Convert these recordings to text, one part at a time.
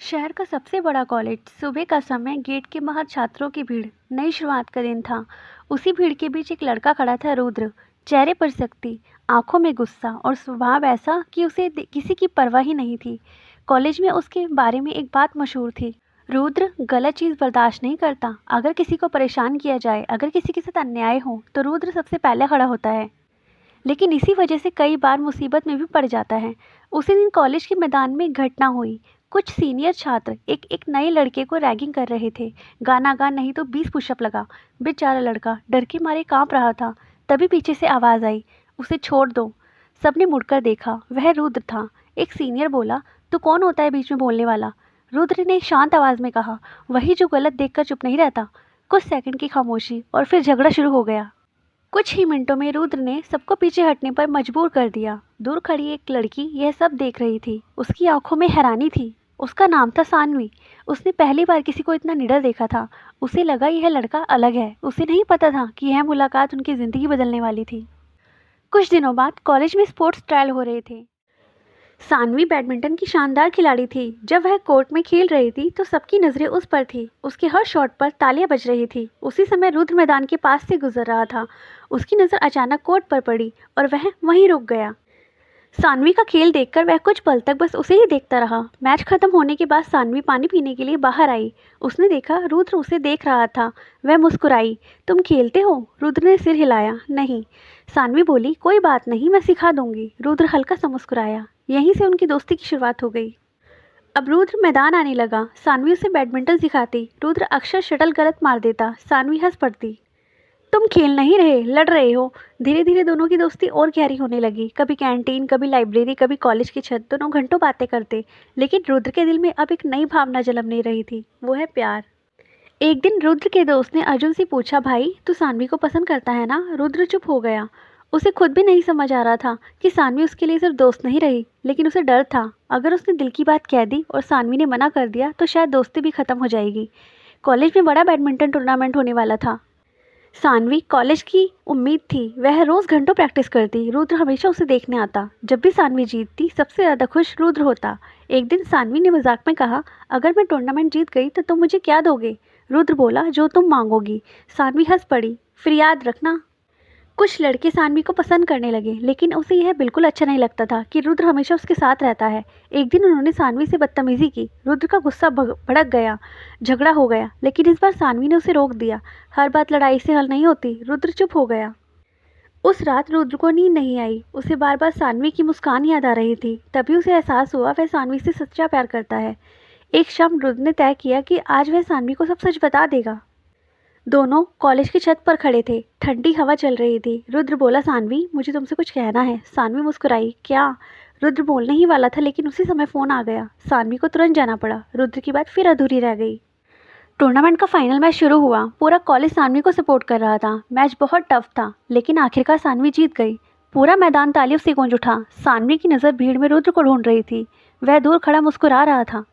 शहर का सबसे बड़ा कॉलेज। सुबह का समय, गेट के बाहर छात्रों की भीड़। नई शुरुआत का दिन था। उसी भीड़ के बीच एक लड़का खड़ा था, रुद्र। चेहरे पर सख्ती, आंखों में गुस्सा और स्वभाव ऐसा कि उसे किसी की परवाह ही नहीं थी। कॉलेज में उसके बारे में एक बात मशहूर थी, रुद्र गलत चीज़ बर्दाश्त नहीं करता। अगर किसी को परेशान किया जाए, अगर किसी के साथ अन्याय हो, तो रुद्र सबसे पहले खड़ा होता है। लेकिन इसी वजह से कई बार मुसीबत में भी पड़ जाता है। उसी दिन कॉलेज के मैदान में एक घटना हुई। कुछ सीनियर छात्र एक एक नए लड़के को रैगिंग कर रहे थे। गाना गा नहीं तो 20 पुशअप लगा। बेचारा लड़का डर के मारे कांप रहा था। तभी पीछे से आवाज़ आई, उसे छोड़ दो। सबने मुड़कर देखा, वह रुद्र था। एक सीनियर बोला, तू कौन होता है बीच में बोलने वाला? रुद्र ने शांत आवाज़ में कहा, वही जो गलत देखकर चुप नहीं रहता। कुछ सेकंड की खामोशी और फिर झगड़ा शुरू हो गया। कुछ ही मिनटों में रुद्र ने सबको पीछे हटने पर मजबूर कर दिया। दूर खड़ी एक लड़की यह सब देख रही थी। उसकी आंखों में हैरानी थी। उसका नाम था सानवी। उसने पहली बार किसी को इतना निडर देखा था। उसे लगा यह लड़का अलग है। उसे नहीं पता था कि यह मुलाकात उनकी ज़िंदगी बदलने वाली थी। कुछ दिनों बाद कॉलेज में स्पोर्ट्स ट्रायल हो रहे थे। सानवी बैडमिंटन की शानदार खिलाड़ी थी। जब वह कोर्ट में खेल रही थी तो सबकी नज़रें उस पर थी। उसके हर शॉट पर तालियां बज रही थी। उसी समय रुद्र मैदान के पास से गुजर रहा था। उसकी नज़र अचानक कोर्ट पर पड़ी और वह वहीं रुक गया। सानवी का खेल देखकर वह कुछ पल तक बस उसे ही देखता रहा। मैच खत्म होने के बाद सानवी पानी पीने के लिए बाहर आई। उसने देखा रुद्र उसे देख रहा था। वह मुस्कुराई, तुम खेलते हो? रुद्र ने सिर हिलाया, नहीं। सानवी बोली, कोई बात नहीं, मैं सिखा दूंगी। रुद्र हल्का सा मुस्कुराया। यहीं से उनकी दोस्ती की शुरुआत हो गई। अब रुद्र मैदान आने लगा। सानवी उसे बैडमिंटन सिखाती। रुद्र अक्सर शटल गलत मार देता। सानवी हंस पड़ती, तुम खेल नहीं रहे, लड़ रहे हो। धीरे धीरे दोनों की दोस्ती और गहरी होने लगी। कभी कैंटीन, कभी लाइब्रेरी, कभी कॉलेज की छत, दोनों घंटों बातें करते। लेकिन रुद्र के दिल में अब एक नई भावना जन्मने रही थी, वो है प्यार। एक दिन रुद्र के दोस्त ने अर्जुन से पूछा, भाई तू सानवी को पसंद करता है ना? रुद्र चुप हो गया। उसे खुद भी नहीं समझ आ रहा था कि सानवी उसके लिए सिर्फ दोस्त नहीं रही। लेकिन उसे डर था, अगर उसने दिल की बात कह दी और सानवी ने मना कर दिया तो शायद दोस्ती भी खत्म हो जाएगी। कॉलेज में बड़ा बैडमिंटन टूर्नामेंट होने वाला था। सानवी कॉलेज की उम्मीद थी। वह रोज़ घंटों प्रैक्टिस करती। रुद्र हमेशा उसे देखने आता। जब भी सानवी जीतती सबसे ज़्यादा खुश रुद्र होता। एक दिन सानवी ने मजाक में कहा, अगर मैं टूर्नामेंट जीत गई तो तुम मुझे क्या दोगे? रुद्र बोला, जो तुम मांगोगी। सानवी हंस पड़ी, फिर याद रखना। कुछ लड़के सानवी को पसंद करने लगे, लेकिन उसे यह बिल्कुल अच्छा नहीं लगता था कि रुद्र हमेशा उसके साथ रहता है। एक दिन उन्होंने सानवी से बदतमीजी की। रुद्र का गुस्सा भड़क गया। झगड़ा हो गया, लेकिन इस बार सानवी ने उसे रोक दिया। हर बात लड़ाई से हल नहीं होती। रुद्र चुप हो गया। उस रात रुद्र को नींद नहीं आई। उसे बार बार सानवी की मुस्कान याद आ रही थी। तभी उसे एहसास हुआ वह सानवी से सच्चा प्यार करता है। एक शाम रुद्र ने तय किया कि आज वह सानवी को सब सच बता देगा। दोनों कॉलेज की छत पर खड़े थे। ठंडी हवा चल रही थी। रुद्र बोला, सानवी मुझे तुमसे कुछ कहना है। सानवी मुस्कुराई, क्या? रुद्र बोलने ही वाला था, लेकिन उसी समय फ़ोन आ गया। सानवी को तुरंत जाना पड़ा। रुद्र की बात फिर अधूरी रह गई। टूर्नामेंट का फाइनल मैच शुरू हुआ। पूरा कॉलेज सानवी को सपोर्ट कर रहा था। मैच बहुत टफ था, लेकिन आखिरकार सानवी जीत गई। पूरा मैदान तालियों से गूंज उठा। सानवी की नज़र भीड़ में रुद्र को ढूंढ रही थी। वह दूर खड़ा मुस्कुरा रहा था।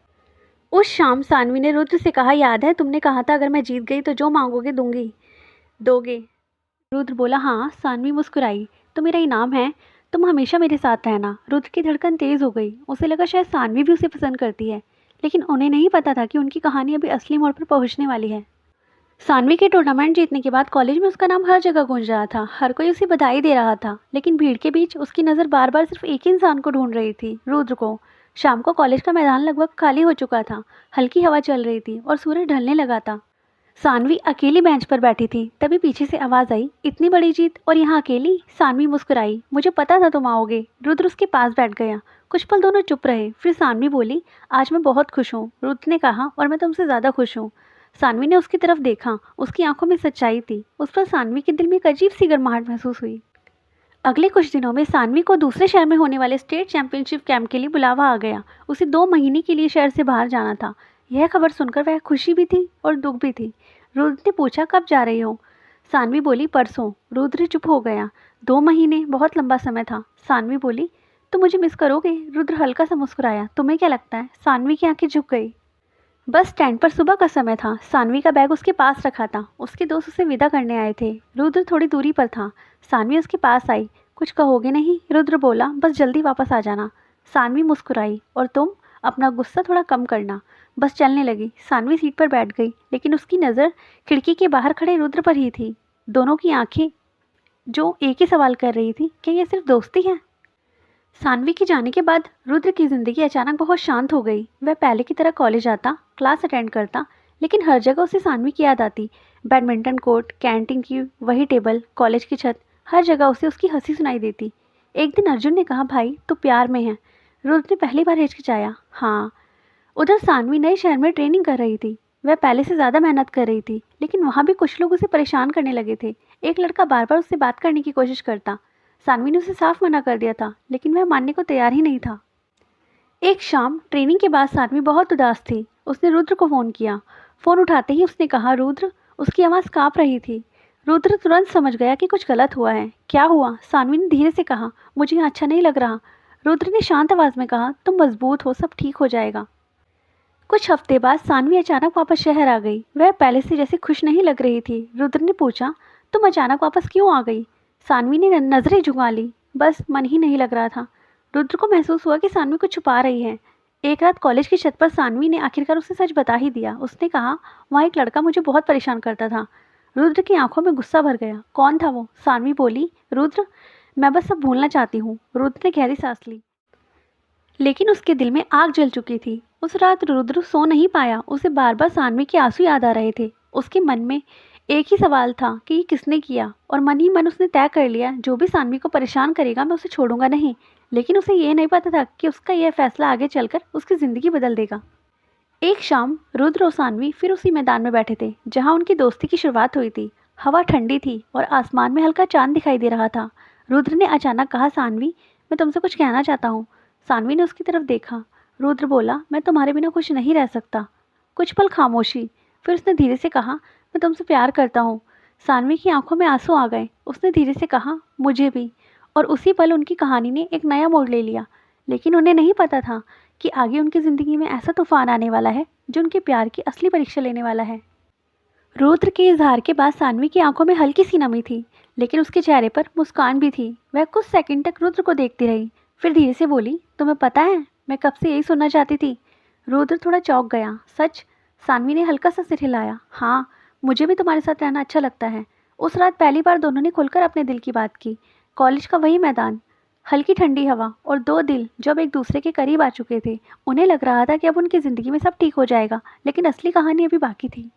उस शाम सानवी ने रुद्र से कहा, याद है तुमने कहा था अगर मैं जीत गई तो जो मांगोगे दूंगी, दोगे? रुद्र बोला, हाँ। सानवी मुस्कुराई, तो मेरा इनाम है, तुम हमेशा मेरे साथ रहना। रुद्र की धड़कन तेज हो गई। उसे लगा शायद सानवी भी उसे पसंद करती है, लेकिन उन्हें नहीं पता था कि उनकी कहानी अभी असली मोड़ पर पहुंचने वाली है। सानवी के टूर्नामेंट जीतने के बाद कॉलेज में उसका नाम हर जगह गूंज रहा था। हर कोई उसे बधाई दे रहा था, लेकिन भीड़ के बीच उसकी नज़र बार बार सिर्फ एक ही इंसान को ढूंढ रही थी, रुद्र को। शाम को कॉलेज का मैदान लगभग खाली हो चुका था। हल्की हवा चल रही थी और सूरज ढलने लगा था। सानवी अकेली बेंच पर बैठी थी। तभी पीछे से आवाज़ आई, इतनी बड़ी जीत और यहाँ अकेली? सानवी मुस्कुराई, मुझे पता था तुम आओगे। रुद्र उसके पास बैठ गया। कुछ पल दोनों चुप रहे। फिर सानवी बोली, आज मैं बहुत खुश हूँ। रुद्र ने कहा, और मैं तुमसे ज़्यादा खुश हूँ। सानवी ने उसकी तरफ देखा। उसकी आंखों में सच्चाई थी। उस पर सानवी के दिल में एक अजीब सी गर्माहट महसूस हुई। अगले कुछ दिनों में सानवी को दूसरे शहर में होने वाले स्टेट चैंपियनशिप कैंप के लिए बुलावा आ गया। उसे 2 महीने के लिए शहर से बाहर जाना था। यह खबर सुनकर वह खुशी भी थी और दुख भी थी। रुद्र ने पूछा, कब जा रही हो? सानवी बोली, परसों। रुद्र चुप हो गया। 2 महीने बहुत लंबा समय था। सानवी बोली, तुम मुझे मिस करोगे? रुद्र हल्का सा मुस्कुराया, तुम्हें क्या लगता है? सानवी की आंखें झुक गई। बस स्टैंड पर सुबह का समय था। सानवी का बैग उसके पास रखा था। उसके दोस्त उसे विदा करने आए थे। रुद्र थोड़ी दूरी पर था। सानवी उसके पास आई। कुछ कहोगे नहीं? रुद्र बोला, बस जल्दी वापस आ जाना। सानवी मुस्कुराई, और तुम? अपना गुस्सा थोड़ा कम करना। बस चलने लगी। सानवी सीट पर बैठ गई, लेकिन उसकी नज़र खिड़की के बाहर खड़े रुद्र पर ही थी। दोनों की आंखें जो एक ही सवाल कर रही थी, क्या ये सिर्फ दोस्ती है? सानवी के जाने के बाद रुद्र की ज़िंदगी अचानक बहुत शांत हो गई। वह पहले की तरह कॉलेज आता, क्लास अटेंड करता, लेकिन हर जगह उसे सानवी की याद आती। बैडमिंटन कोर्ट, कैंटीन की वही टेबल, कॉलेज की छत, हर जगह उसे उसकी हंसी सुनाई देती। एक दिन अर्जुन ने कहा, भाई तू प्यार में है। रुद्र ने पहली बार हिचकिचाया, हाँ। उधर सानवी नए शहर में ट्रेनिंग कर रही थी। वह पहले से ज़्यादा मेहनत कर रही थी, लेकिन वहाँ भी कुछ लोग उसे परेशान करने लगे थे। एक लड़का बार बार उससे बात करने की कोशिश करता। सानवी ने उसे साफ मना कर दिया था, लेकिन वह मानने को तैयार ही नहीं था। एक शाम ट्रेनिंग के बाद सानवी बहुत उदास थी। उसने रुद्र को फ़ोन किया। फ़ोन उठाते ही उसने कहा, रुद्र। उसकी आवाज़ काँप रही थी। रुद्र तुरंत समझ गया कि कुछ गलत हुआ है। क्या हुआ? सानवी ने धीरे से कहा, मुझे यहाँ अच्छा नहीं लग रहा। रुद्र ने शांत आवाज़ में कहा, तुम मजबूत हो, सब ठीक हो जाएगा। कुछ हफ्ते बाद सानवी अचानक वापस शहर आ गई। वह पहले से जैसे खुश नहीं लग रही थी। रुद्र ने पूछा, तुम अचानक वापस क्यों आ गई? सानवी ने नज़रें झुका ली। बस मन ही नहीं लग रहा था। रुद्र को महसूस हुआ कि सानवी कुछ छुपा रही है। एक रात कॉलेज की छत पर सानवी ने आखिरकार उसे सच बता ही दिया। उसने कहा, वहाँ एक लड़का मुझे बहुत परेशान करता था। रुद्र की आंखों में गुस्सा भर गया। कौन था वो? सानवी बोली, रुद्र, मैं बस सब भूलना चाहती हूँ। रुद्र ने गहरी सांस ली, लेकिन उसके दिल में आग जल चुकी थी। उस रात रुद्र सो नहीं पाया। उसे बार बार सानवी के आंसू याद आ रहे थे। उसके मन में एक ही सवाल था कि ये किसने किया, और मन ही मन उसने तय कर लिया, जो भी सानवी को परेशान करेगा मैं उसे छोड़ूंगा नहीं। लेकिन उसे ये नहीं पता था कि उसका यह फैसला आगे चलकर उसकी ज़िंदगी बदल देगा। एक शाम रुद्र और सानवी फिर उसी मैदान में बैठे थे जहाँ उनकी दोस्ती की शुरुआत हुई थी। हवा ठंडी थी और आसमान में हल्का चांद दिखाई दे रहा था। रुद्र ने अचानक कहा, सानवी, मैं तुमसे कुछ कहना चाहता हूँ। सानवी ने उसकी तरफ देखा। रुद्र बोला, मैं तुम्हारे बिना खुश नहीं रह सकता। कुछ पल खामोशी, फिर उसने धीरे से कहा, मैं तुमसे प्यार करता हूँ। सानवी की आंखों में आंसू आ गए। उसने धीरे से कहा, मुझे भी। और उसी पल उनकी कहानी ने एक नया मोड़ ले लिया। लेकिन उन्हें नहीं पता था कि आगे उनकी ज़िंदगी में ऐसा तूफान आने वाला है जो उनके प्यार की असली परीक्षा लेने वाला है। रुद्र के इजहार के बाद सानवी की आंखों में हल्की सी नमी थी, लेकिन उसके चेहरे पर मुस्कान भी थी। वह कुछ सेकंड तक रुद्र को देखती रही, फिर धीरे से बोली, तुम्हें पता है, मैं कब से यही सुनना चाहती थी। रुद्र थोड़ा चौंक गया। सच? सानवी ने हल्का सा सिर हिलाया। हाँ, मुझे भी तुम्हारे साथ रहना अच्छा लगता है। उस रात पहली बार दोनों ने खुलकर अपने दिल की बात की। कॉलेज का वही मैदान, हल्की ठंडी हवा और दो दिल जब एक दूसरे के करीब आ चुके थे। उन्हें लग रहा था कि अब उनकी ज़िंदगी में सब ठीक हो जाएगा, लेकिन असली कहानी अभी बाकी थी।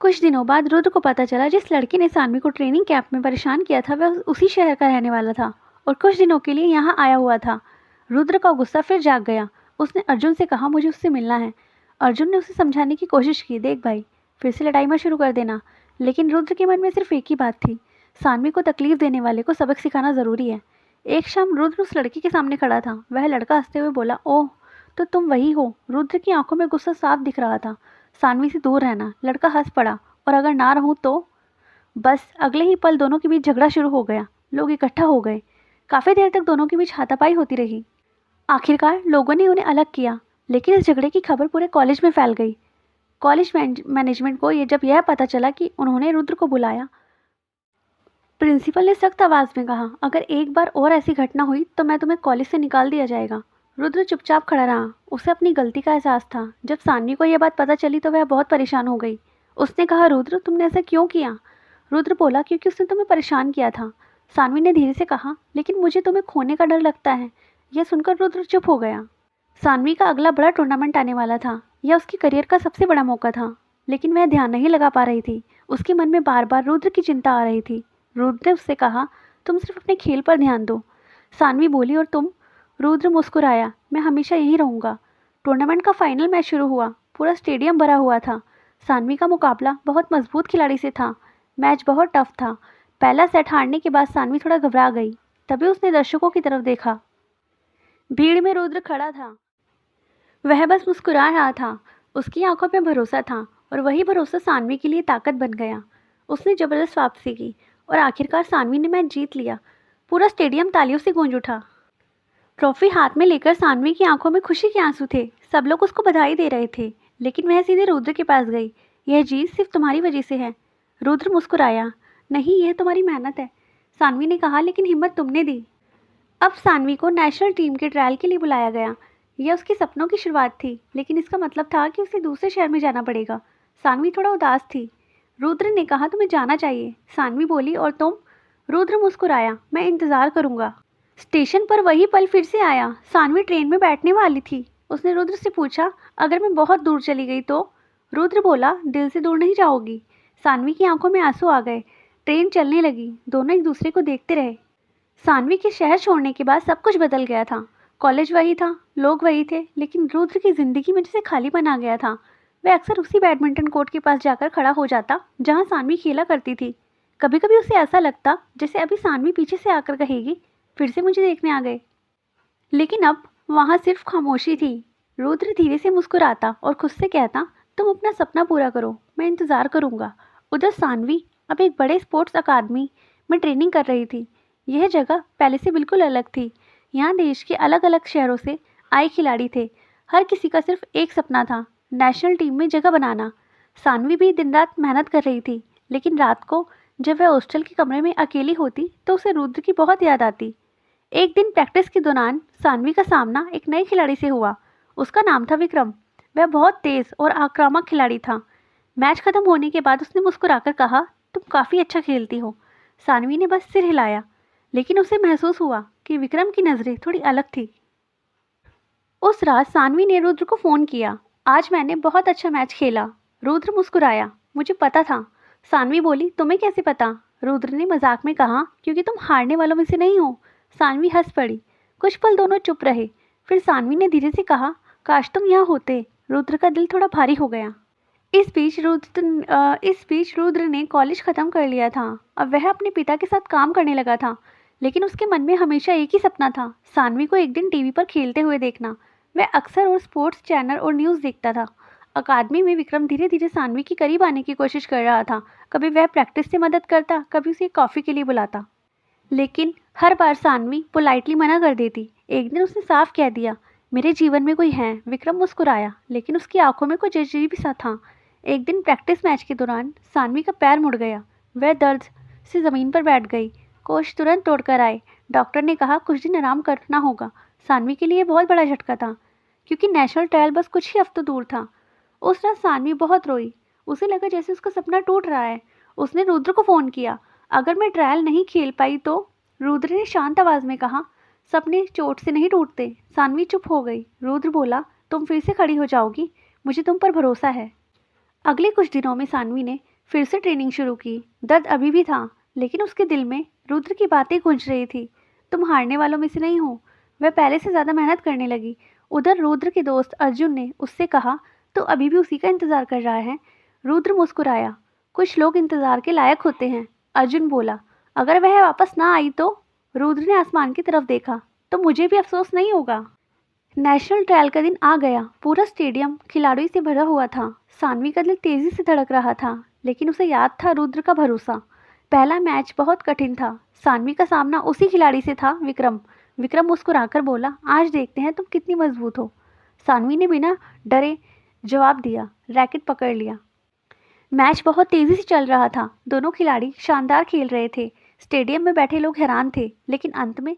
कुछ दिनों बाद रुद्र को पता चला, जिस लड़की ने सानवी को ट्रेनिंग कैंप में परेशान किया था वह उसी शहर का रहने वाला था और कुछ दिनों के लिए यहाँ आया हुआ था। रुद्र का गुस्सा फिर जाग गया। उसने अर्जुन से कहा, मुझे उससे मिलना है। अर्जुन ने उसे समझाने की कोशिश की, देख भाई, फिर से लड़ाई मत शुरू कर देना। लेकिन रुद्र के मन में सिर्फ एक ही बात थी, सानवी को तकलीफ देने वाले को सबक सिखाना ज़रूरी है। एक शाम रुद्र उस लड़की के सामने खड़ा था। वह लड़का हंसते हुए बोला, ओह, तो तुम वही हो। रुद्र की आंखों में गुस्सा साफ दिख रहा था। सानवी से दूर रहना। लड़का हंस पड़ा, और अगर ना रहूं तो? बस अगले ही पल दोनों के बीच झगड़ा शुरू हो गया। लोग इकट्ठा हो गए। काफ़ी देर तक दोनों के बीच हाथापाई होती रही। आखिरकार लोगों ने उन्हें अलग किया, लेकिन इस झगड़े की खबर पूरे कॉलेज में फैल गई। कॉलेज मैनेजमेंट को जब यह पता चला कि उन्होंने रुद्र को बुलाया, प्रिंसिपल ने सख्त आवाज़ में कहा, अगर एक बार और ऐसी घटना हुई तो मैं तुम्हें कॉलेज से निकाल दिया जाएगा। रुद्र चुपचाप खड़ा रहा। उसे अपनी गलती का एहसास था। जब सानवी को यह बात पता चली तो वह बहुत परेशान हो गई। उसने कहा, रुद्र, तुमने ऐसा क्यों किया? रुद्र बोला, क्योंकि उसने तुम्हें परेशान किया था। सानवी ने धीरे से कहा, लेकिन मुझे तुम्हें खोने का डर लगता है। यह सुनकर रुद्र चुप हो गया। सानवी का अगला बड़ा टूर्नामेंट आने वाला था। यह उसके करियर का सबसे बड़ा मौका था, लेकिन वह ध्यान नहीं लगा पा रही थी। उसके मन में बार बार रुद्र की चिंता आ रही थी। रुद्र ने उससे कहा, तुम सिर्फ अपने खेल पर ध्यान दो। सानवी बोली, और तुम? रुद्र मुस्कुराया, मैं हमेशा यहीं रहूँगा। टूर्नामेंट का फाइनल मैच शुरू हुआ। पूरा स्टेडियम भरा हुआ था। सानवी का मुकाबला बहुत मजबूत खिलाड़ी से था। मैच बहुत टफ था। पहला सेट हारने के बाद सानवी थोड़ा घबरा गई। तभी उसने दर्शकों की तरफ देखा। भीड़ में रुद्र खड़ा था। वह बस मुस्कुरा रहा था। उसकी आंखों में भरोसा था, और वही भरोसा सानवी के लिए ताकत बन गया। उसने ज़बरदस्त वापसी की और आखिरकार सानवी ने मैच जीत लिया। पूरा स्टेडियम तालियों से गूंज उठा। ट्रॉफी हाथ में लेकर सानवी की आंखों में खुशी के आंसू थे। सब लोग उसको बधाई दे रहे थे, लेकिन वह सीधे रुद्र के पास गई। यह जीत सिर्फ तुम्हारी वजह से है। रुद्र मुस्कुराया, नहीं, यह तुम्हारी मेहनत है। सानवी ने कहा, लेकिन हिम्मत तुमने दी। अब सानवी को नेशनल टीम के ट्रायल के लिए बुलाया गया। यह उसके सपनों की शुरुआत थी, लेकिन इसका मतलब था कि उसे दूसरे शहर में जाना पड़ेगा। सानवी थोड़ा उदास थी। रुद्र ने कहा, तुम्हें जाना चाहिए। सानवी बोली, और तुम? रुद्र मुस्कुराया, मैं इंतज़ार करूँगा। स्टेशन पर वही पल फिर से आया। सानवी ट्रेन में बैठने वाली थी। उसने रुद्र से पूछा, अगर मैं बहुत दूर चली गई तो? रुद्र बोला, दिल से दूर नहीं जाओगी। सानवी की आंखों में आंसू आ गए। ट्रेन चलने लगी। दोनों एक दूसरे को देखते रहे। सानवी के शहर छोड़ने के बाद सब कुछ बदल गया था। कॉलेज वही था, लोग वही थे, लेकिन रुद्र की ज़िंदगी में जैसे खालीपन आ गया था। वह अक्सर उसी बैडमिंटन कोर्ट के पास जाकर खड़ा हो जाता जहाँ सानवी खेला करती थी। कभी कभी उसे ऐसा लगता जैसे अभी सानवी पीछे से आकर कहेगी, फिर से मुझे देखने आ गए। लेकिन अब वहाँ सिर्फ खामोशी थी। रुद्र धीरे से मुस्कुराता और खुद से कहता, तुम अपना सपना पूरा करो, मैं इंतज़ार करूँगा। उधर सानवी अब एक बड़े स्पोर्ट्स अकादमी में ट्रेनिंग कर रही थी। यह जगह पहले से बिल्कुल अलग थी। यहाँ देश के अलग अलग शहरों से आए खिलाड़ी थे। हर किसी का सिर्फ एक सपना था, नेशनल टीम में जगह बनाना। सानवी भी दिन रात मेहनत कर रही थी, लेकिन रात को जब वह हॉस्टल के कमरे में अकेली होती तो उसे रुद्र की बहुत याद आती। एक दिन प्रैक्टिस के दौरान सानवी का सामना एक नए खिलाड़ी से हुआ। उसका नाम था विक्रम। वह बहुत तेज़ और आक्रामक खिलाड़ी था। मैच खत्म होने के बाद उसने मुस्कुराकर कहा, तुम काफ़ी अच्छा खेलती हो। सानवी ने बस सिर हिलाया, लेकिन उसे महसूस हुआ कि विक्रम की नज़रें थोड़ी अलग थी। उस रात सानवी ने रुद्र को फ़ोन किया, आज मैंने बहुत अच्छा मैच खेला। रुद्र मुस्कुराया, मुझे पता था। सानवी बोली, तुम्हें कैसे पता? रुद्र ने मजाक में कहा, क्योंकि तुम हारने वालों में से नहीं हो। सानवी हंस पड़ी। कुछ पल दोनों चुप रहे। फिर सानवी ने धीरे से कहा, काश तुम यहाँ होते। रुद्र का दिल थोड़ा भारी हो गया। इस बीच रुद्र ने कॉलेज ख़त्म कर लिया था। अब वह अपने पिता के साथ काम करने लगा था, लेकिन उसके मन में हमेशा एक ही सपना था, सानवी को एक दिन टीवी पर खेलते हुए देखना। वह अक्सर और स्पोर्ट्स चैनल और न्यूज़ देखता था। अकादमी में विक्रम धीरे धीरे सानवी के करीब आने की कोशिश कर रहा था। कभी वह प्रैक्टिस से मदद करता, कभी उसे कॉफ़ी के लिए बुलाता, लेकिन हर बार सानवी पोलाइटली मना कर देती। एक दिन उसने साफ कह दिया, मेरे जीवन में कोई है। विक्रम मुस्कुराया, लेकिन उसकी आंखों में कुछ अजीब सा था। एक दिन प्रैक्टिस मैच के दौरान सानवी का पैर मुड़ गया। वह दर्द से ज़मीन पर बैठ गई। कोच तुरंत दौड़कर आए। डॉक्टर ने कहा, कुछ दिन आराम करना होगा। सानवी के लिए बहुत बड़ा झटका था, क्योंकि नेशनल ट्रायल बस कुछ ही हफ्तों दूर था। उस रात सानवी बहुत रोई। उसे लगा जैसे उसका सपना टूट रहा है। उसने रुद्र को फ़ोन किया, अगर मैं ट्रायल नहीं खेल पाई तो? रुद्र ने शांत आवाज़ में कहा, सपने चोट से नहीं टूटते। सानवी चुप हो गई। रुद्र बोला, तुम फिर से खड़ी हो जाओगी, मुझे तुम पर भरोसा है। अगले कुछ दिनों में सानवी ने फिर से ट्रेनिंग शुरू की। दर्द अभी भी था, लेकिन उसके दिल में रुद्र की बातें गूंज रही थी, तुम हारने वालों में से नहीं हो। वह पहले से ज़्यादा मेहनत करने लगी। उधर रुद्र के दोस्त अर्जुन ने उससे कहा, तो अभी भी उसी का इंतज़ार कर रहा है? रुद्र मुस्कुराया, कुछ लोग इंतज़ार के लायक होते हैं। अर्जुन बोला, अगर वह वापस ना आई तो? रुद्र ने आसमान की तरफ देखा, तो मुझे भी अफसोस नहीं होगा। नेशनल ट्रायल का दिन आ गया। पूरा स्टेडियम खिलाड़ियों से भरा हुआ था। सानवी का दिल तेज़ी से धड़क रहा था, लेकिन उसे याद था रुद्र का भरोसा। पहला मैच बहुत कठिन था। सानवी का सामना उसी खिलाड़ी से था, विक्रम। विक्रम मुस्कुराकर बोला, आज देखते हैं तुम कितनी मजबूत हो। सानवी ने बिना डरे जवाब दिया, रैकेट पकड़ लिया। मैच बहुत तेज़ी से चल रहा था। दोनों खिलाड़ी शानदार खेल रहे थे। स्टेडियम में बैठे लोग हैरान थे, लेकिन अंत में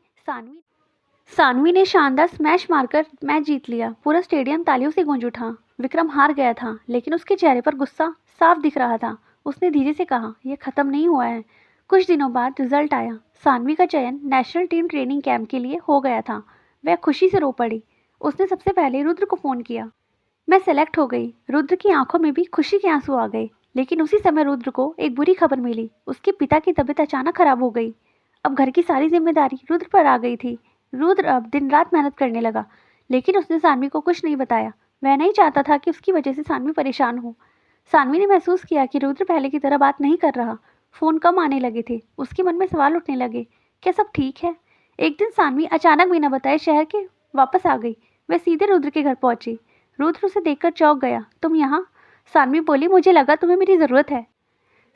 सानवी ने शानदार स्मैश मारकर मैच जीत लिया। पूरा स्टेडियम तालियों से गूंज उठा। विक्रम हार गया था, लेकिन उसके चेहरे पर गुस्सा साफ दिख रहा था। उसने धीरे से कहा, यह ख़त्म नहीं हुआ है। कुछ दिनों बाद रिजल्ट आया। सानवी का चयन नेशनल टीम ट्रेनिंग कैंप के लिए हो गया था। वह खुशी से रो पड़ी। उसने सबसे पहले रुद्र को फ़ोन किया, मैं सेलेक्ट हो गई। रुद्र की आंखों में भी खुशी के आंसू आ गए। लेकिन उसी समय रुद्र को एक बुरी खबर मिली। उसके पिता की तबीयत अचानक खराब हो गई। अब घर की सारी जिम्मेदारी रुद्र पर आ गई थी। रुद्र अब दिन रात मेहनत करने लगा, लेकिन उसने सानवी को कुछ नहीं बताया। वह नहीं चाहता था कि उसकी वजह से सानवी परेशान हो। सानवी ने महसूस किया कि रुद्र पहले की तरह बात नहीं कर रहा। फ़ोन कम आने लगे थे। उसके मन में सवाल उठने लगे, क्या सब ठीक है? एक दिन सानवी अचानक बिना बताए शहर के वापस आ गई। वह सीधे रुद्र के घर पहुंची। रुद्र उसे देखकर चौंक गया। तुम यहाँ? सानवी बोली, मुझे लगा तुम्हें मेरी ज़रूरत है।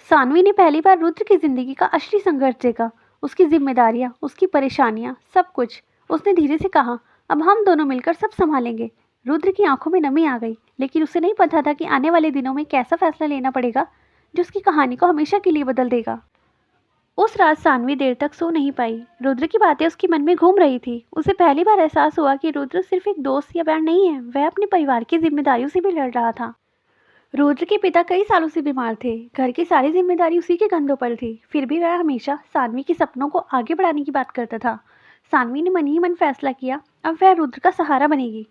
सानवी ने पहली बार रुद्र की ज़िंदगी का असली संघर्ष देखा, उसकी जिम्मेदारियाँ, उसकी परेशानियाँ, सब कुछ। उसने धीरे से कहा, अब हम दोनों मिलकर सब संभालेंगे। रुद्र की आंखों में नमी आ गई, लेकिन उसे नहीं पता था कि आने वाले दिनों में कैसा फैसला लेना पड़ेगा जो उसकी कहानी को हमेशा के लिए बदल देगा। उस रात सानवी देर तक सो नहीं पाई। रुद्र की बातें उसके मन में घूम रही थी। उसे पहली बार एहसास हुआ कि रुद्र सिर्फ एक दोस्त या बैंड नहीं है, वह अपने परिवार की जिम्मेदारियों से भी लड़ रहा था। रुद्र के पिता कई सालों से बीमार थे। घर की सारी जिम्मेदारी उसी के कंधों पर थी। फिर भी वह हमेशा सानवी के सपनों को आगे बढ़ाने की बात करता था। सानवी ने मन ही मन फैसला किया, अब वह रुद्र का सहारा बनेगी।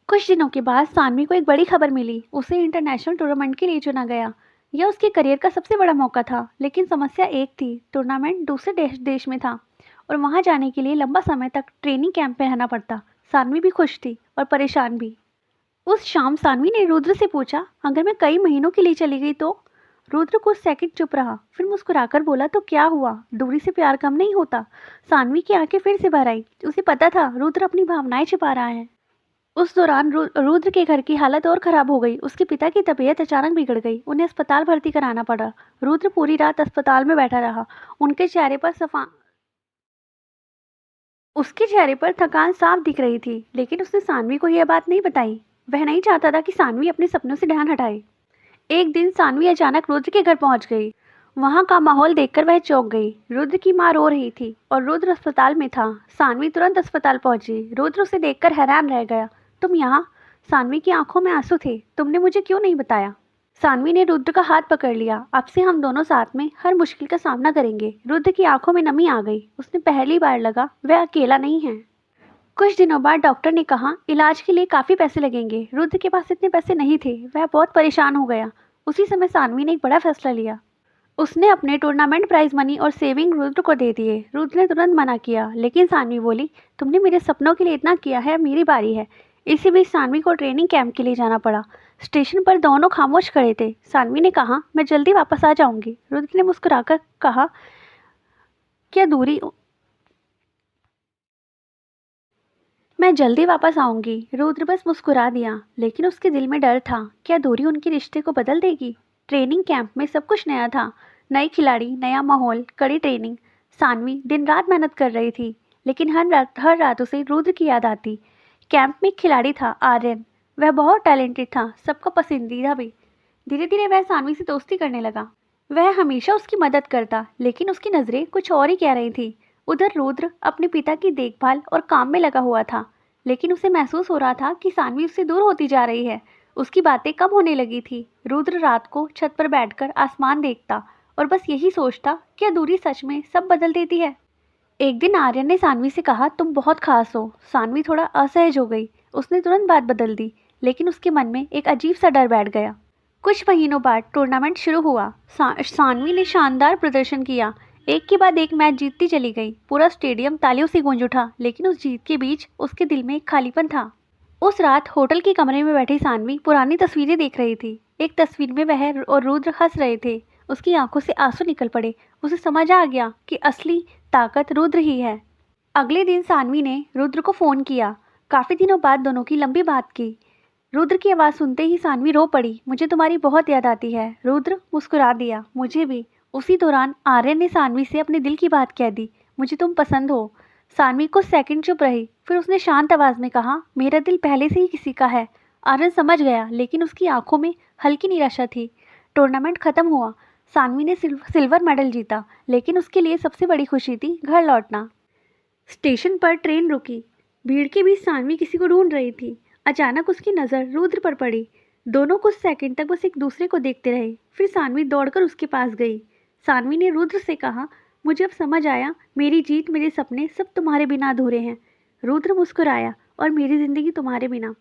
कुछ दिनों के बाद सानवी को एक बड़ी खबर मिली। उसे इंटरनेशनल टूर्नामेंट के लिए चुना गया। यह उसके करियर का सबसे बड़ा मौका था, लेकिन समस्या एक थी, टूर्नामेंट दूसरे देश में था और वहां जाने के लिए लंबा समय तक ट्रेनिंग कैंप में रहना पड़ता। सानवी भी खुश थी और परेशान भी। उस शाम सानवी ने रुद्र से पूछा, अगर मैं कई महीनों के लिए चली गई तो? रुद्र कुछ सेकंड चुप रहा, फिर मुस्कुराकर बोला, तो क्या हुआ, दूरी से प्यार कम नहीं होता। सानवी की आंखें फिर से भर आई। उसे पता था रुद्र अपनी भावनाएं छिपा रहा है। उस दौरान रुद्र के घर की हालत और खराब हो गई। उसके पिता की तबीयत अचानक बिगड़ गई। उन्हें अस्पताल भर्ती कराना पड़ा। रुद्र पूरी रात अस्पताल में बैठा रहा। उसके चेहरे पर थकान साफ दिख रही थी, लेकिन उसने सानवी को यह बात नहीं बताई। वह नहीं चाहता था कि सानवी अपने सपनों से ध्यान हटाए। एक दिन सानवी अचानक रुद्र के घर पहुंच गई। वहां का माहौल देखकर वह चौंक गई। रुद्र की मां रो रही थी और रुद्र अस्पताल में था। सानवी तुरंत अस्पताल पहुंची। रुद्र उसे देखकर हैरान रह गया। तुम यहाँ? सानवी की आंखों में आंसू थे। तुमने मुझे क्यों नहीं बताया? सानवी ने रुद्र का हाथ पकड़ लिया। अब से हम दोनों साथ में हर मुश्किल का सामना करेंगे। रुद्र की आंखों में नमी आ गई। उसने पहली बार लगा वह अकेला नहीं है। कुछ दिनों बाद डॉक्टर ने कहा, इलाज के लिए काफ़ी पैसे लगेंगे। रुद्र के पास इतने पैसे नहीं थे। वह बहुत परेशान हो गया। उसी समय सानवी ने एक बड़ा फैसला लिया। उसने अपने टूर्नामेंट प्राइज मनी और सेविंग रुद्र को दे दिए। रुद्र ने तुरंत मना किया, लेकिन सानवी बोली, तुमने मेरे सपनों के लिए इतना किया है, मेरी बारी है। इसी बीच सानवी को ट्रेनिंग कैंप के लिए जाना पड़ा। स्टेशन पर दोनों खामोश खड़े थे। सानवी ने कहा, मैं जल्दी वापस आ जाऊंगी। रुद्र ने मुस्कुराकर कहा, क्या दूरी मैं जल्दी वापस आऊंगी। रुद्र बस मुस्कुरा दिया, लेकिन उसके दिल में डर था। क्या दूरी उनके रिश्ते को बदल देगी? ट्रेनिंग कैंप में सब कुछ नया था। नए खिलाड़ी, नया माहौल, कड़ी ट्रेनिंग। सानवी दिन रात मेहनत कर रही थी, लेकिन हर रात उसे रुद्र की याद आती। कैंप में एक खिलाड़ी था, आर्यन। वह बहुत टैलेंटेड था, सबका पसंदीदा भी। धीरे धीरे वह सानवी से दोस्ती करने लगा। वह हमेशा उसकी मदद करता, लेकिन उसकी नज़रें कुछ और ही कह रही थी। उधर रुद्र अपने पिता की देखभाल और काम में लगा हुआ था, लेकिन उसे महसूस हो रहा था कि सानवी उससे दूर होती जा रही है। उसकी बातें कम होने लगी थी। रुद्र रात को छत पर बैठकर आसमान देखता और बस यही सोचता, क्या दूरी सच में सब बदल देती है? एक दिन आर्यन ने सानवी से कहा, तुम बहुत खास हो। सानवी थोड़ा असहज हो गई। उसने तुरंत बात बदल दी, लेकिन उसके मन में एक अजीब सा डर बैठ गया। कुछ महीनों बाद टूर्नामेंट शुरू हुआ। सानवी ने शानदार प्रदर्शन किया। एक के बाद एक मैच जीतती चली गई। पूरा स्टेडियम तालियों से गूंज उठा, लेकिन उस जीत के बीच उसके दिल में एक खालीपन था। उस रात होटल के कमरे में बैठी सानवी पुरानी तस्वीरें देख रही थी। एक तस्वीर में वह और रुद्र हंस रहे थे। उसकी आंखों से आंसू निकल पड़े। उसे समझ आ गया कि असली ताकत रुद्र ही है। अगले दिन सानवी ने रुद्र को फ़ोन किया। काफ़ी दिनों बाद दोनों की लंबी बात की। रुद्र की आवाज़ सुनते ही सानवी रो पड़ी। मुझे तुम्हारी बहुत याद आती है। रुद्र मुस्कुरा दिया, मुझे भी। उसी दौरान आर्यन ने सानवी से अपने दिल की बात कह दी, मुझे तुम पसंद हो। सानवी कुछ सेकंड चुप रही, फिर उसने शांत आवाज़ में कहा, मेरा दिल पहले से ही किसी का है। आर्यन समझ गया, लेकिन उसकी आंखों में हल्की निराशा थी। टूर्नामेंट खत्म हुआ। सानवी ने सिल्वर मेडल जीता, लेकिन उसके लिए सबसे बड़ी खुशी थी घर लौटना। स्टेशन पर ट्रेन रुकी। भीड़ के बीच सानवी किसी को ढूंढ रही थी। अचानक उसकी नज़र रुद्र पर पड़ी। दोनों कुछ सेकंड तक बस एक दूसरे को देखते रहे। फिर सानवी दौड़कर उसके पास गई। सानवी ने रुद्र से कहा, मुझे अब समझ आया, मेरी जीत, मेरे सपने सब तुम्हारे बिना अधूरे हैं। रुद्र मुस्कुराया, और मेरी ज़िंदगी तुम्हारे बिना।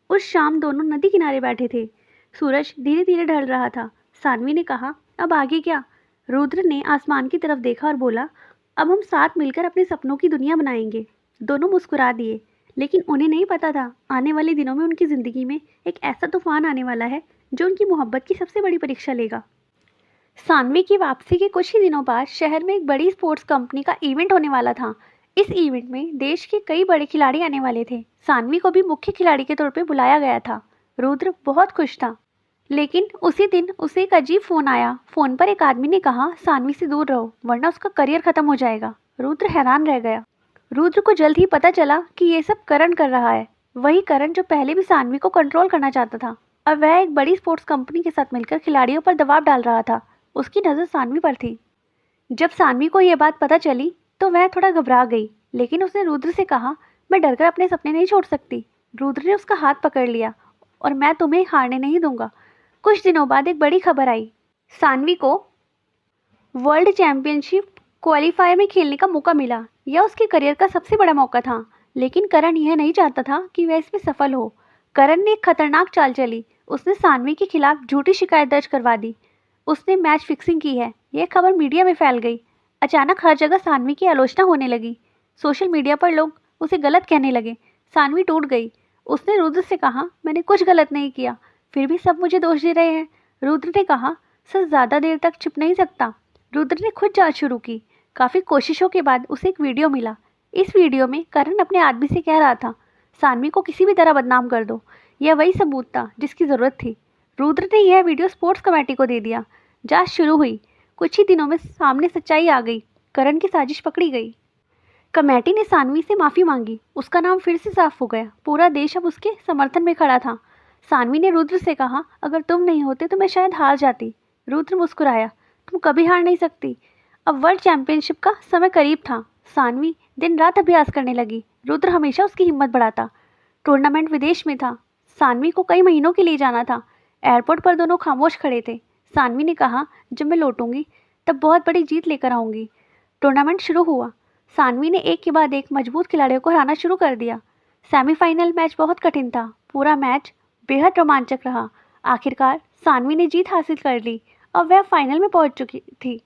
उस शाम दोनों नदी किनारे बैठे थे। सूरज धीरे धीरे ढल रहा था। सानवी ने कहा, अब आगे क्या? रुद्र ने आसमान की तरफ देखा और बोला, अब हम साथ मिलकर अपने सपनों की दुनिया बनाएंगे। दोनों मुस्कुरा दिए, लेकिन उन्हें नहीं पता था आने वाले दिनों में उनकी ज़िंदगी में एक ऐसा तूफान आने वाला है जो उनकी मोहब्बत की सबसे बड़ी परीक्षा लेगा। सानवी की वापसी के कुछ ही दिनों बाद शहर में एक बड़ी स्पोर्ट्स कंपनी का इवेंट होने वाला था। इस इवेंट में देश के कई बड़े खिलाड़ी आने वाले थे। सानवी को भी मुख्य खिलाड़ी के तौर पर बुलाया गया था। रुद्र बहुत खुश था, लेकिन उसी दिन उसे एक अजीब फ़ोन आया। फ़ोन पर एक आदमी ने कहा, सानवी से दूर रहो, वरना उसका करियर ख़त्म हो जाएगा। रुद्र हैरान रह गया। रुद्र को जल्द ही पता चला कि ये सब करण कर रहा है। वही करण जो पहले भी सानवी को कंट्रोल करना चाहता था। अब वह एक बड़ी स्पोर्ट्स कंपनी के साथ मिलकर खिलाड़ियों पर दबाव डाल रहा था। उसकी नज़र सानवी पर थी। जब सान्वी को ये बात पता चली तो वह थोड़ा घबरा गई, लेकिन उसने रुद्र से कहा, मैं डरकर अपने सपने नहीं छोड़ सकती। रुद्र ने उसका हाथ पकड़ लिया, और मैं तुम्हें हारने नहीं दूंगा। कुछ दिनों बाद एक बड़ी खबर आई। सान्वी को वर्ल्ड चैंपियनशिप क्वालिफायर में खेलने का मौका मिला। यह उसके करियर का सबसे बड़ा मौका था, लेकिन करण यह नहीं चाहता था कि वह इसमें सफल हो। करण ने एक खतरनाक चाल चली। उसने सान्वी के खिलाफ झूठी शिकायत दर्ज करवा दी। उसने मैच फिक्सिंग की है। यह खबर मीडिया में फैल गई। अचानक हर जगह सान्वी की आलोचना होने लगी। सोशल मीडिया पर लोग उसे गलत कहने लगे। सान्वी टूट गई। उसने रुद्र से कहा, मैंने कुछ गलत नहीं किया, फिर भी सब मुझे दोष दे रहे हैं। रुद्र ने कहा, सच ज़्यादा देर तक छिप नहीं सकता। रुद्र ने खुद जांच शुरू की। काफ़ी कोशिशों के बाद उसे एक वीडियो मिला। इस वीडियो में करण अपने आदमी से कह रहा था, सान्वी को किसी भी तरह बदनाम कर दो। यह वही सबूत था जिसकी ज़रूरत थी। रुद्र ने यह वीडियो स्पोर्ट्स कमेटी को दे दिया। जांच शुरू हुई। कुछ ही दिनों में सामने सच्चाई आ गई। करण की साजिश पकड़ी गई। कमेटी ने सान्वी से माफ़ी मांगी। उसका नाम फिर से साफ हो गया। पूरा देश अब उसके समर्थन में खड़ा था। सान्वी ने रुद्र से कहा, अगर तुम नहीं होते तो मैं शायद हार जाती। रुद्र मुस्कुराया, तुम कभी हार नहीं सकती। अब वर्ल्ड चैंपियनशिप का समय करीब था। सान्वी दिन रात अभ्यास करने लगी। रुद्र हमेशा उसकी हिम्मत बढ़ाता। टूर्नामेंट विदेश में था। सान्वी को कई महीनों के लिए जाना था। एयरपोर्ट पर दोनों खामोश खड़े थे। सान्वी ने कहा, जब मैं लौटूंगी तब बहुत बड़ी जीत लेकर आऊँगी। टूर्नामेंट शुरू हुआ। सान्वी ने एक के बाद एक मजबूत खिलाड़ियों को हराना शुरू कर दिया। सेमीफाइनल मैच बहुत कठिन था। पूरा मैच बेहद रोमांचक रहा। आखिरकार सान्वी ने जीत हासिल कर ली और वह फाइनल में पहुंच चुकी थी।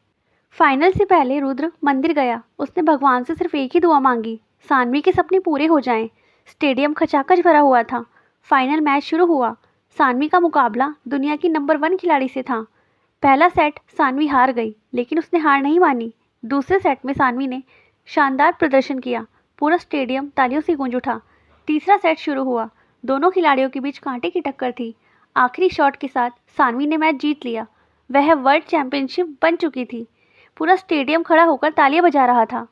फाइनल से पहले रुद्र मंदिर गया। उसने भगवान से सिर्फ एक ही दुआ मांगी, सान्वी के सपने पूरे हो जाएं। स्टेडियम खचाखच भरा हुआ था। फाइनल मैच शुरू हुआ। सान्वी का मुकाबला दुनिया की नंबर 1 खिलाड़ी से था। पहला सेट सान्वी हार गई, लेकिन उसने हार नहीं मानी। दूसरे सेट में सान्वी ने शानदार प्रदर्शन किया। पूरा स्टेडियम तालियों से गूंज उठा। तीसरा सेट शुरू हुआ। दोनों खिलाड़ियों के बीच कांटे की टक्कर थी। आखिरी शॉट के साथ सान्वी ने मैच जीत लिया। वह वर्ल्ड चैंपियनशिप बन चुकी थी। पूरा स्टेडियम खड़ा होकर तालियां बजा रहा था।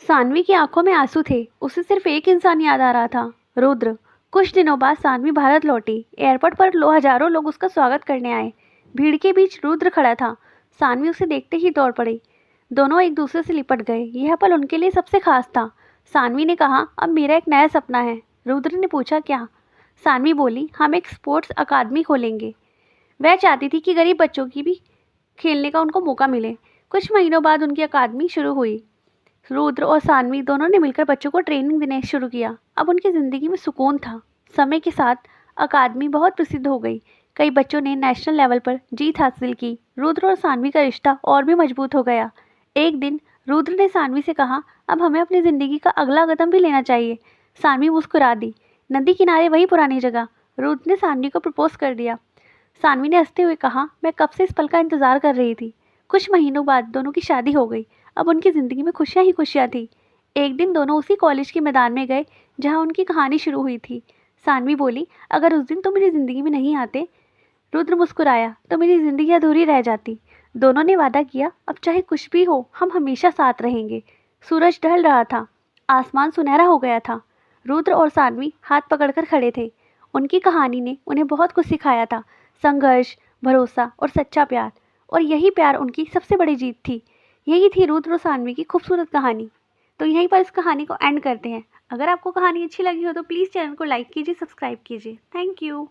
सान्वी की आंखों में आंसू थे। उसे सिर्फ एक इंसान याद आ रहा था, रुद्र। कुछ दिनों बाद सान्वी भारत लौटी। एयरपोर्ट पर हजारों लोग उसका स्वागत करने आए। भीड़ के बीच रुद्र खड़ा था। सान्वी उसे देखते ही दौड़ पड़ी। दोनों एक दूसरे से लिपट गए। यह पल उनके लिए सबसे खास था। सान्वी ने कहा, अब मेरा एक नया सपना है। रुद्र ने पूछा, क्या? सान्वी बोली, हम एक स्पोर्ट्स अकादमी खोलेंगे। वह चाहती थी कि गरीब बच्चों की भी खेलने का उनको मौका मिले। कुछ महीनों बाद उनकी अकादमी शुरू हुई। रुद्र और सान्वी दोनों ने मिलकर बच्चों को ट्रेनिंग देने शुरू किया। अब उनकी ज़िंदगी में सुकून था। समय के साथ अकादमी बहुत प्रसिद्ध हो गई। कई बच्चों ने नेशनल लेवल पर जीत हासिल की। रुद्र और सान्वी का रिश्ता और भी मजबूत हो गया। एक दिन रुद्र ने सान्वी से कहा, अब हमें अपनी ज़िंदगी का अगला कदम भी लेना चाहिए। सान्वी मुस्कुरा दी। नदी किनारे वही पुरानी जगह। रुद्र ने सान्वी को प्रपोज कर दिया। सान्वी ने हंसते हुए कहा, मैं कब से इस पल का इंतज़ार कर रही थी। कुछ महीनों बाद दोनों की शादी हो गई। अब उनकी ज़िंदगी में खुशियाँ ही खुशियाँ थी। एक दिन दोनों उसी कॉलेज के मैदान में गए जहाँ उनकी कहानी शुरू हुई थी। सान्वी बोली, अगर उस दिन तुम मेरी ज़िंदगी में नहीं आते। रुद्र मुस्कुराया, तो मेरी ज़िंदगी अधूरी रह जाती। दोनों ने वादा किया, अब चाहे कुछ भी हो हम हमेशा साथ रहेंगे। सूरज ढल रहा था। आसमान सुनहरा हो गया था। रुद्र और सान्वी हाथ पकड़कर खड़े थे। उनकी कहानी ने उन्हें बहुत कुछ सिखाया था। संघर्ष, भरोसा और सच्चा प्यार। और यही प्यार उनकी सबसे बड़ी जीत थी। यही थी रुद्र और सान्वी की खूबसूरत कहानी। तो यहीं पर इस कहानी को एंड करते हैं। अगर आपको कहानी अच्छी लगी हो तो प्लीज़ चैनल को लाइक कीजिए, सब्सक्राइब कीजिए। Thank you.